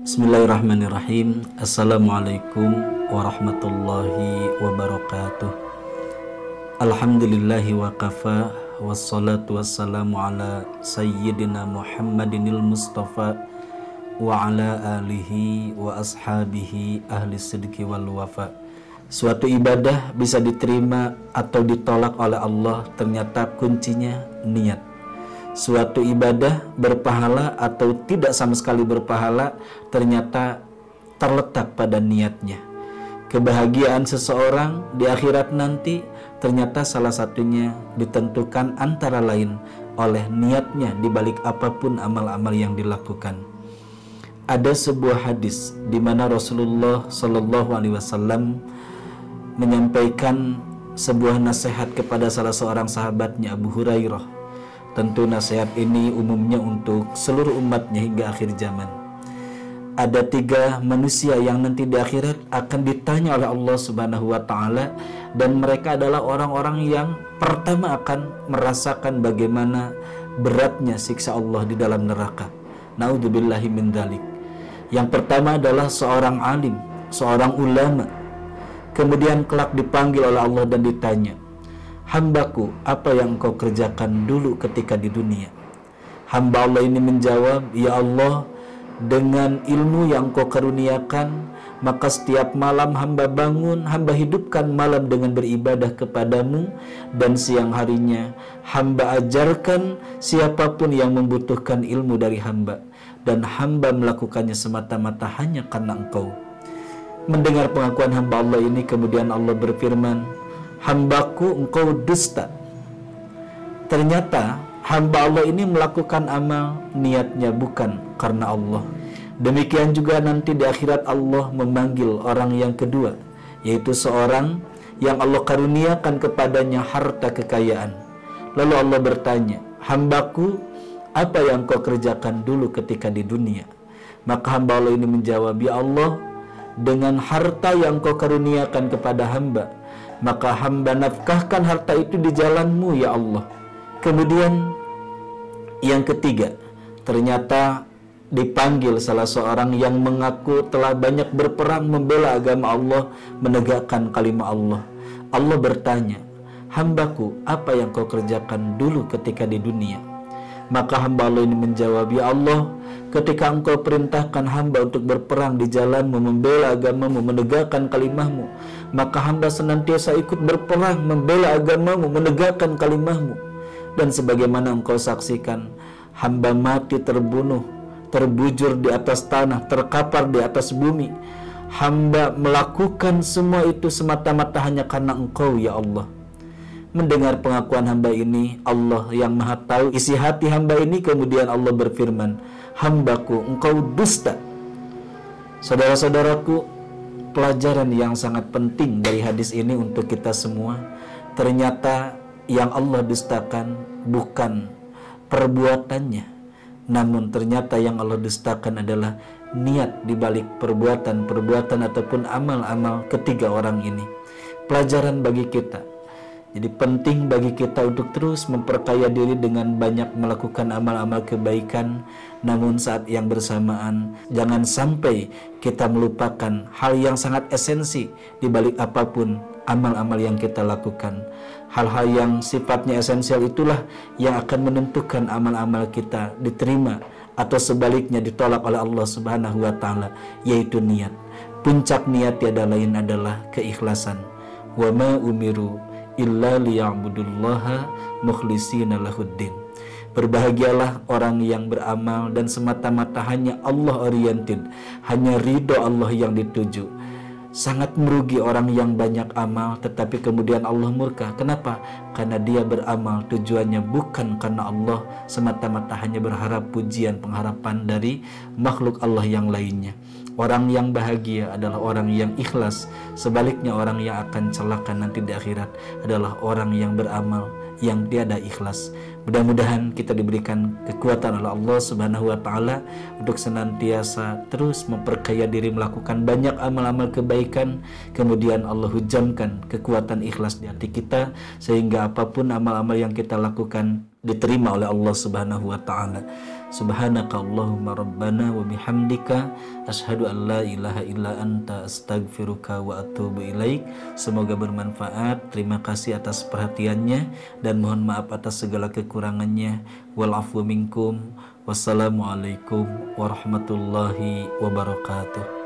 Bismillahirrahmanirrahim. Assalamualaikum warahmatullahi wabarakatuh. Alhamdulillahi wa kafa, wassalatu wassalamu ala sayyidina Muhammadinil Mustafa wa ala alihi wa ashabihi ahli sidqi wal wafa. Suatu ibadah bisa diterima atau ditolak oleh Allah, ternyata kuncinya niat. Suatu ibadah berpahala atau tidak sama sekali berpahala, ternyata terletak pada niatnya. Kebahagiaan seseorang di akhirat nanti ternyata salah satunya ditentukan antara lain oleh niatnya di balik apapun amal-amal yang dilakukan. Ada sebuah hadis di mana Rasulullah Shallallahu Alaihi Wasallam menyampaikan sebuah nasihat kepada salah seorang sahabatnya, Abu Hurairah. Tentu nasihat ini umumnya untuk seluruh umatnya hingga akhir zaman. Ada 3 manusia yang nanti di akhirat akan ditanya oleh Allah Subhanahu wa Ta'ala, dan mereka adalah orang-orang yang pertama akan merasakan bagaimana beratnya siksa Allah di dalam neraka. Naudzubillahi min dzalik. Yang pertama adalah seorang alim, seorang ulama. Kemudian kelak dipanggil oleh Allah dan ditanya, "Hambaku, apa yang engkau kerjakan dulu ketika di dunia?" Hamba Allah ini menjawab, "Ya Allah, dengan ilmu yang engkau karuniakan, maka setiap malam hamba bangun, hamba hidupkan malam dengan beribadah kepadamu, dan siang harinya hamba ajarkan siapapun yang membutuhkan ilmu dari hamba, dan hamba melakukannya semata-mata hanya karena engkau." Mendengar pengakuan hamba Allah ini, kemudian Allah berfirman, "Hambaku, engkau dusta." Ternyata hamba Allah ini melakukan amal, niatnya bukan karena Allah. Demikian juga nanti di akhirat Allah memanggil orang yang kedua, yaitu seorang yang Allah karuniakan kepadanya harta kekayaan. Lalu Allah bertanya, "Hambaku, apa yang kau kerjakan dulu ketika di dunia?" Maka hamba Allah ini menjawab, "Ya Allah, dengan harta yang kau karuniakan kepada hamba, maka hamba nafkahkan harta itu di jalan-Mu, ya Allah." Kemudian yang ketiga, ternyata dipanggil salah seorang yang mengaku telah banyak berperang membela agama Allah, menegakkan kalimat Allah. Allah bertanya, "Hambaku, apa yang kau kerjakan dulu ketika di dunia?" Maka hamba Allah ini menjawab, "Ya Allah, ketika engkau perintahkan hamba untuk berperang di jalan-Mu, membela agama-Mu, menegakkan kalimat-Mu, maka hamba senantiasa ikut berperang, membela agama-Mu, menegakkan kalimat-Mu. Dan sebagaimana engkau saksikan, hamba mati terbunuh, terbujur di atas tanah, terkapar di atas bumi. Hamba melakukan semua itu semata-mata hanya karena engkau, ya Allah." Mendengar pengakuan hamba ini, Allah yang maha tahu isi hati hamba ini, kemudian Allah berfirman, "Hambaku, engkau dusta." Saudara-saudaraku, pelajaran yang sangat penting dari hadis ini untuk kita semua, ternyata yang Allah dustakan bukan perbuatannya, namun ternyata yang Allah dustakan adalah niat di balik perbuatan-perbuatan ataupun amal-amal ketiga orang ini. Pelajaran bagi kita. Jadi penting bagi kita untuk terus memperkaya diri dengan banyak melakukan amal-amal kebaikan, namun saat yang bersamaan jangan sampai kita melupakan hal yang sangat esensi di balik apapun amal-amal yang kita lakukan. Hal-hal yang sifatnya esensial itulah yang akan menentukan amal-amal kita diterima atau sebaliknya ditolak oleh Allah Subhanahu wa Ta'ala, yaitu niat. Puncak niat tiada lain adalah keikhlasan. Wa ma umiru illa liya'budullaha mukhlishina lahuddin. Berbahagialah orang yang beramal dan semata-mata hanya Allah oriented, hanya ridho Allah yang dituju. Sangat merugi orang yang banyak amal tetapi kemudian Allah murka. Kenapa? Karena dia beramal tujuannya bukan karena Allah, semata-mata hanya berharap pujian, pengharapan dari makhluk Allah yang lainnya. Orang yang bahagia adalah orang yang ikhlas. Sebaliknya orang yang akan celaka nanti di akhirat adalah orang yang beramal yang tiada ikhlas. Mudah-mudahan kita diberikan kekuatan oleh Allah Subhanahu wa Ta'ala untuk senantiasa terus memperkaya diri melakukan banyak amal-amal kebaikan, kemudian Allah hujamkan kekuatan ikhlas di hati kita sehingga apapun amal-amal yang kita lakukan diterima oleh Allah Subhanahu wa Ta'ala. Subhanaka Allahumma rabbana wa bihamdika asyhadu an la ilaha illa anta astaghfiruka wa atubu ilaik. Semoga bermanfaat. Terima kasih atas perhatiannya dan mohon maaf atas segala kekurangannya. Wal afwu minkum. Wassalamualaikum warahmatullahi wabarakatuh.